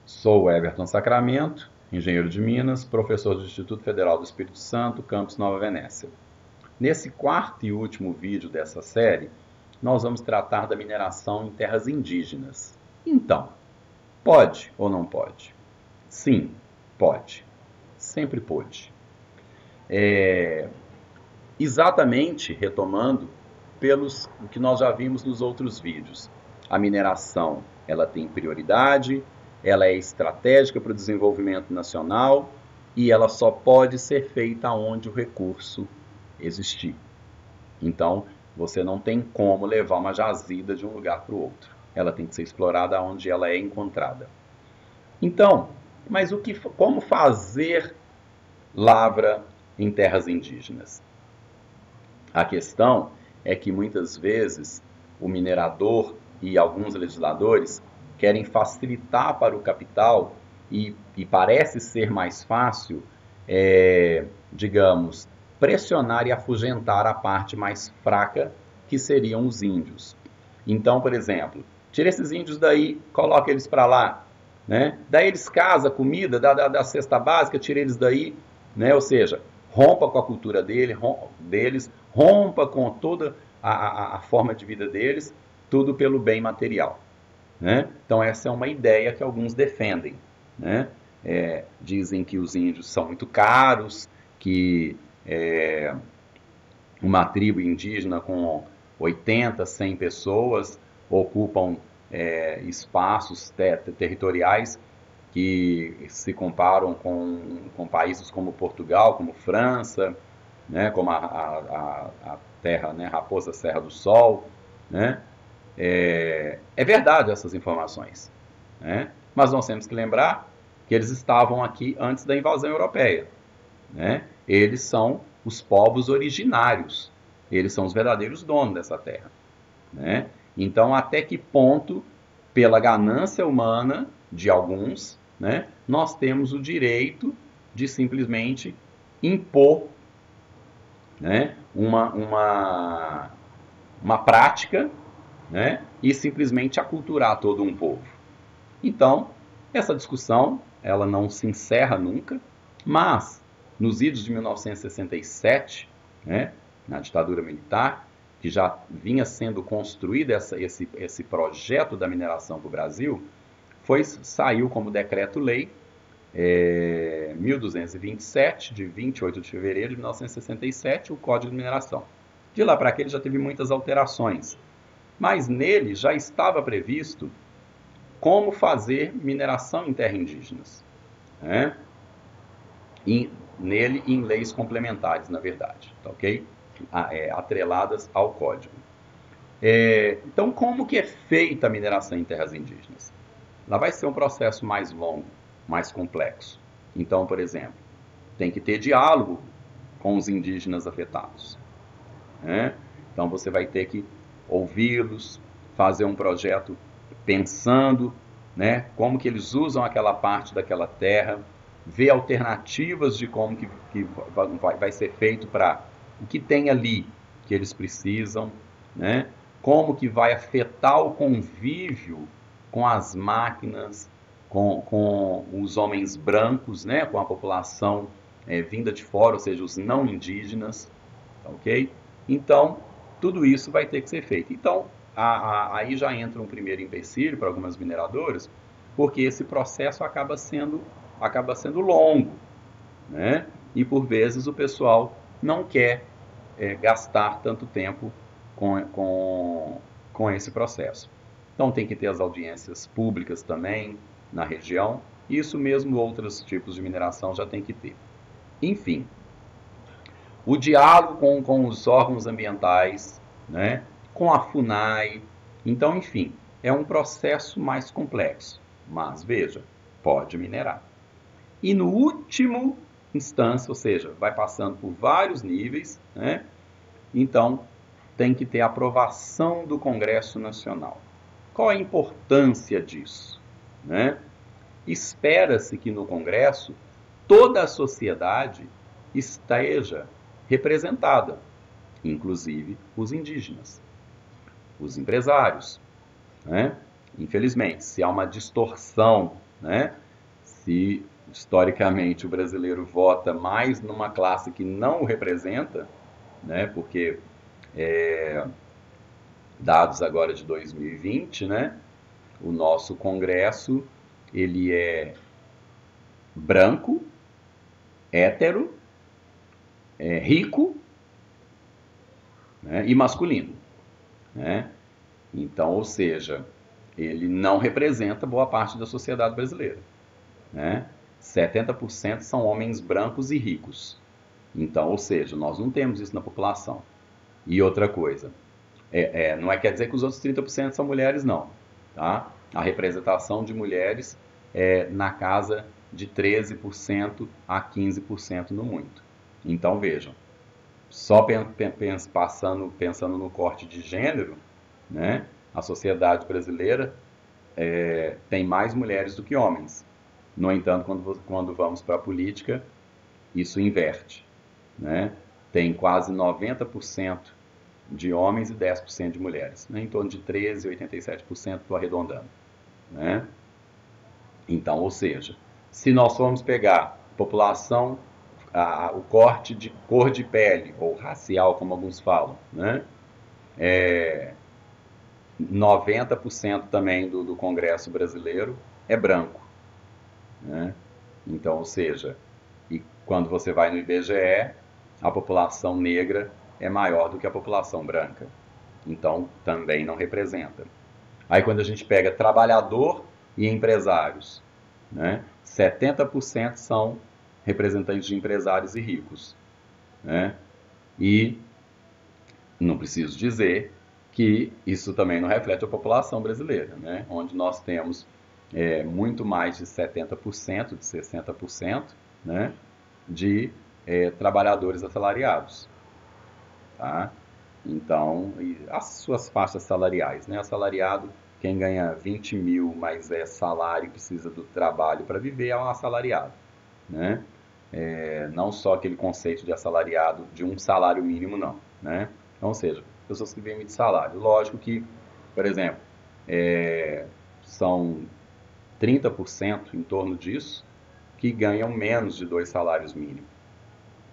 Sou o Everton Sacramento, engenheiro de Minas, professor do Instituto Federal do Espírito Santo, campus Nova Venécia. Nesse quarto e último vídeo dessa série, nós vamos tratar da mineração em terras indígenas. Então, pode ou não pode? Sim, pode. Sempre pôde. Exatamente retomando pelos o que nós já vimos nos outros vídeos. A mineração, ela tem prioridade, ela é estratégica para o desenvolvimento nacional e ela só pode ser feita onde o recurso existir. Então, você não tem como levar uma jazida de um lugar para o outro. Ela tem que ser explorada onde ela é encontrada. Então, mas como fazer lavra em terras indígenas? A questão é que muitas vezes o minerador e alguns legisladores querem facilitar para o capital e parece ser mais fácil, digamos, pressionar e afugentar a parte mais fraca, que seriam os índios. Então, por exemplo, tira esses índios daí, coloca eles para lá, né? Daí eles casam comida, da cesta básica, tira eles daí, né? Ou seja, rompa com a cultura deles, rompa com toda a forma de vida deles, tudo pelo bem material. Né? Então essa é uma ideia que alguns defendem. Né? Dizem que os índios são muito caros, que uma tribo indígena com 80, 100 pessoas ocupam espaços territoriais que se comparam com países como Portugal, como França, né, como a terra, né, Raposa Serra do Sol. Né? É verdade essas informações, né? Mas nós temos que lembrar que eles estavam aqui antes da invasão europeia. Né? Eles são os povos originários, eles são os verdadeiros donos dessa terra. Né? Então, até que ponto, pela ganância humana de alguns, né, nós temos o direito de simplesmente impor, né, uma prática, né, e simplesmente aculturar todo um povo. Então, essa discussão ela não se encerra nunca, mas nos idos de 1967, né, na ditadura militar, que já vinha sendo construído esse projeto da mineração para o Brasil, saiu como decreto-lei 1227, de 28 de fevereiro de 1967, o Código de Mineração. De lá para cá ele já teve muitas alterações, mas nele já estava previsto como fazer mineração em terras indígenas. Né? Nele em leis complementares, na verdade, tá, ok? Atreladas ao código. Então, como que é feita a mineração em terras indígenas? Lá vai ser um processo mais longo, mais complexo. Então, por exemplo, tem que ter diálogo com os indígenas afetados. Né? Então, você vai ter que ouvi-los, fazer um projeto pensando, né, como que eles usam aquela parte daquela terra, ver alternativas de como que vai ser feito para o que tem ali que eles precisam, né, como que vai afetar o convívio com as máquinas, com os homens brancos, né, com a população vinda de fora, ou seja, os não indígenas, ok? Então, tudo isso vai ter que ser feito. Então, aí já entra um primeiro empecilho para algumas mineradoras, porque esse processo acaba sendo longo, né? E por vezes o pessoal não quer gastar tanto tempo com esse processo. Então tem que ter as audiências públicas também na região, isso mesmo outros tipos de mineração já tem que ter. Enfim, o diálogo com os órgãos ambientais, né, com a FUNAI. Então, enfim, é um processo mais complexo. Mas, veja, pode minerar. E no último instância, ou seja, vai passando por vários níveis, né, então tem que ter aprovação do Congresso Nacional. Qual a importância disso? Né? Espera-se que no Congresso toda a sociedade esteja representada, inclusive os indígenas, os empresários. Né? Infelizmente, se há uma distorção né? Se historicamente o brasileiro vota mais numa classe que não o representa, né? Porque dados agora de 2020, né? O nosso Congresso ele é branco, hétero, rico, né? E masculino, né? Então, ou seja, ele não representa boa parte da sociedade brasileira, né? 70% são homens brancos e ricos. Então, ou seja, nós não temos isso na população. E outra coisa, não quer dizer que os outros 30% são mulheres, não. Tá? A representação de mulheres é na casa de 13% a 15% no muito. Então, vejam, só pensando no corte de gênero, né, a sociedade brasileira tem mais mulheres do que homens. No entanto, quando vamos para a política, isso inverte, né? Tem quase 90% de homens e 10% de mulheres, né? Em torno de 13% e 87%, estou arredondando, né? Então, ou seja, se nós formos pegar população, o corte de cor de pele, ou racial, como alguns falam, né? 90% também do Congresso brasileiro é branco, né? Então, ou seja, e quando você vai no IBGE, a população negra é maior do que a população branca. Então, também não representa. Aí, quando a gente pega trabalhador e empresários, né, 70% são representantes de empresários e ricos, né? E não preciso dizer que isso também não reflete a população brasileira, né? Onde nós temos muito mais de 70%, de 60%, né, de trabalhadores assalariados. Tá? Então, as suas faixas salariais, né? Assalariado, quem ganha 20 mil, mas é salário e precisa do trabalho para viver, é um assalariado, né? Não só aquele conceito de assalariado de um salário mínimo, não, né? Então, ou seja, pessoas que vivem de salário. Lógico que, por exemplo, são 30% em torno disso que ganham menos de 2 salários mínimos,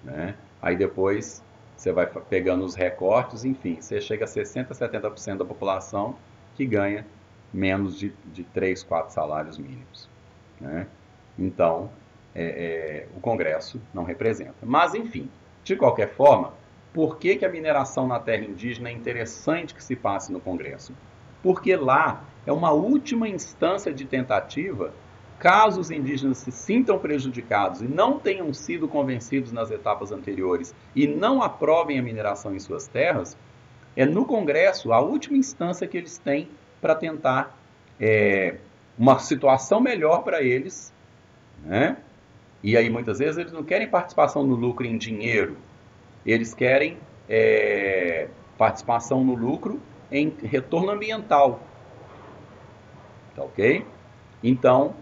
né? Aí depois você vai pegando os recortes, enfim, você chega a 60%, 70% da população que ganha menos de 3, 4 salários mínimos, né? Então, o Congresso não representa. Mas, enfim, de qualquer forma, por que a mineração na terra indígena é interessante que se passe no Congresso? Porque lá é uma última instância de tentativa, caso os indígenas se sintam prejudicados e não tenham sido convencidos nas etapas anteriores e não aprovem a mineração em suas terras, é no Congresso a última instância que eles têm para tentar uma situação melhor para eles, né? E aí muitas vezes eles não querem participação no lucro em dinheiro, eles querem participação no lucro em retorno ambiental, tá ok? Então,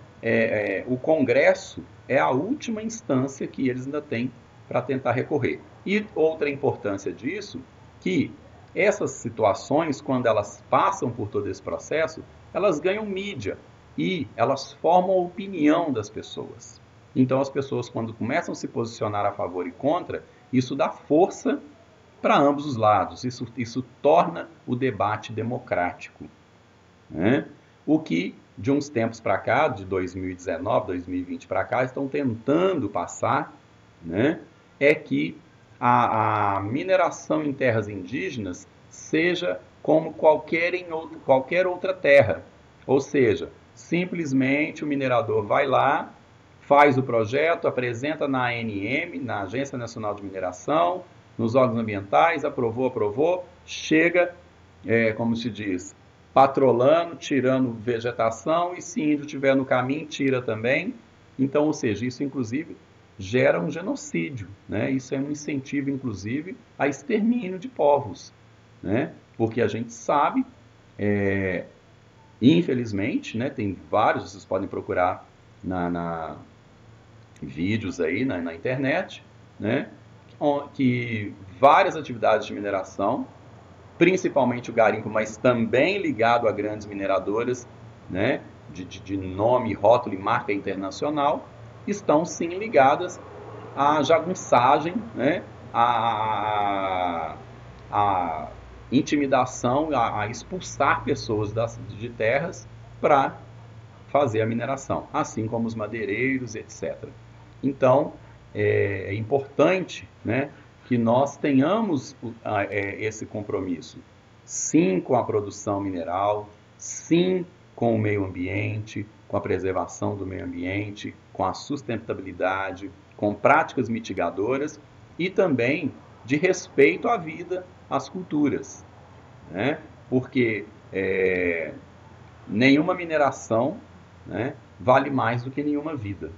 o Congresso é a última instância que eles ainda têm para tentar recorrer. E outra importância disso, que essas situações, quando elas passam por todo esse processo, elas ganham mídia e elas formam a opinião das pessoas. Então, as pessoas, quando começam a se posicionar a favor e contra, isso dá força para ambos os lados. Isso torna o debate democrático, né? O que, de uns tempos para cá, de 2019, 2020 para cá, estão tentando passar, né, é que a mineração em terras indígenas seja como qualquer outra terra. Ou seja, simplesmente o minerador vai lá, faz o projeto, apresenta na ANM, na Agência Nacional de Mineração, nos órgãos ambientais, aprovou, chega, como se diz, patrolando, tirando vegetação, e se índio estiver no caminho, tira também. Então, ou seja, isso inclusive gera um genocídio, né? Isso é um incentivo, inclusive, a extermínio de povos, né? Porque a gente sabe, infelizmente, né, tem vários, vocês podem procurar na vídeos aí na internet, né, que várias atividades de mineração, principalmente o garimpo, mas também ligado a grandes mineradoras, né, de nome, rótulo e marca internacional, estão sim ligadas à jagunçagem, né, à intimidação, a expulsar pessoas de terras para fazer a mineração, assim como os madeireiros, etc. Então, é importante, né, que nós tenhamos esse compromisso, sim com a produção mineral, sim com o meio ambiente, com a preservação do meio ambiente, com a sustentabilidade, com práticas mitigadoras e também de respeito à vida, às culturas, né? Porque nenhuma mineração, né, vale mais do que nenhuma vida.